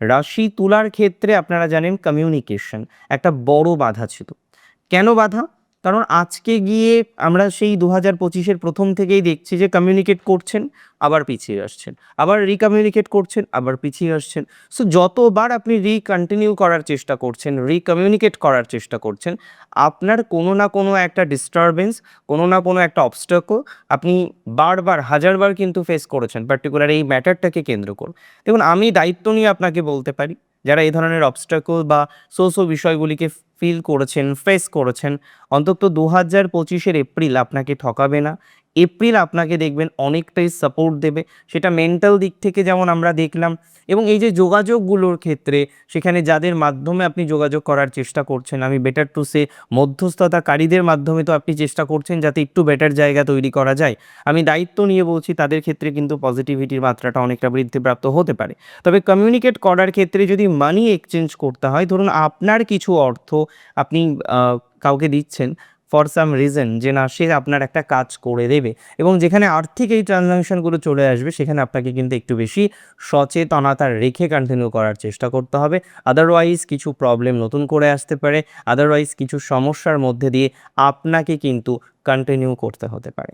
রাশি তুলার ক্ষেত্রে আপনারা জানেন কমিউনিকেশন একটা বড় বাধা ছিল। কেন বাধা? কারণ আজকে গিয়ে আমরা সেই ২০২৫-এর প্রথম থেকেই দেখছি যে কমিউনিকেট করছেন, আবার পিছিয়ে আসছেন। আবার রিকমিউনিকেট করছেন, আবার পিছিয়ে আসছেন। সো যতবার আপনি কন্টিনিউ করার চেষ্টা করছেন, রিকমিউনিকেট করার চেষ্টা করছেন, আপনার কোনো না কোনো একটা ডিস্টার্বেন্স, কোনো না কোনো একটা অবস্টাকল আপনি বারবার, হাজারবার কিন্তু ফেস করেছেন পার্টিকুলার এই ম্যাটারটাকে কেন্দ্র করে। দেখুন, আমি দায়িত্ব নিয়ে আপনাকে বলতে পারি, যারা এই ধরনের অবস্টাকল বা বিষয়গুলিকে ফিল করেছেন, ফেস করেছেন, অন্তত ২০২৫-এর এপ্রিল আপনাকে ঠকাবে না। এপ্রিল আপনাকে দেখবেন অনেকটাই সাপোর্ট দেবে। সেটা মেন্টাল দিক থেকে যেমন আমরা দেখলাম, এবং এই যে যোগাযোগগুলোর ক্ষেত্রে সেখানে যাদের মাধ্যমে আপনি যোগাযোগ করার চেষ্টা করছেন, আমি বেটার টু সে মধ্যস্থতাকারীদের মাধ্যমে তো আপনি চেষ্টা করছেন যাতে একটু বেটার জায়গা তৈরি করা যায়। আমি দায়িত্ব নিয়ে বলছি, তাদের ক্ষেত্রে কিন্তু পজিটিভিটির মাত্রাটা অনেকটা বৃদ্ধিপ্রাপ্ত হতে পারে। তবে কমিউনিকেট করার ক্ষেত্রে যদি মানি এক্সচেঞ্জ করতে হয়, ধরুন আপনার কিছু অর্থ আপনি আ কাউকে দিচ্ছেন ফর সাম রিজন, যে না সে আপনার একটা কাজ করে দেবে, এবং যেখানে আর্থিক এই ট্রান্সেকশনগুলো চলে আসবে সেখানে আপনাকে কিন্তু একটু বেশি সচেতনতা রেখে কন্টিনিউ করার চেষ্টা করতে হবে। আদারওয়াইজ কিছু প্রবলেম নতুন করে আসতে পারে, আদারওয়াইজ কিছু সমস্যার মধ্যে দিয়ে আপনাকে কিন্তু কন্টিনিউ করতে হতে পারে।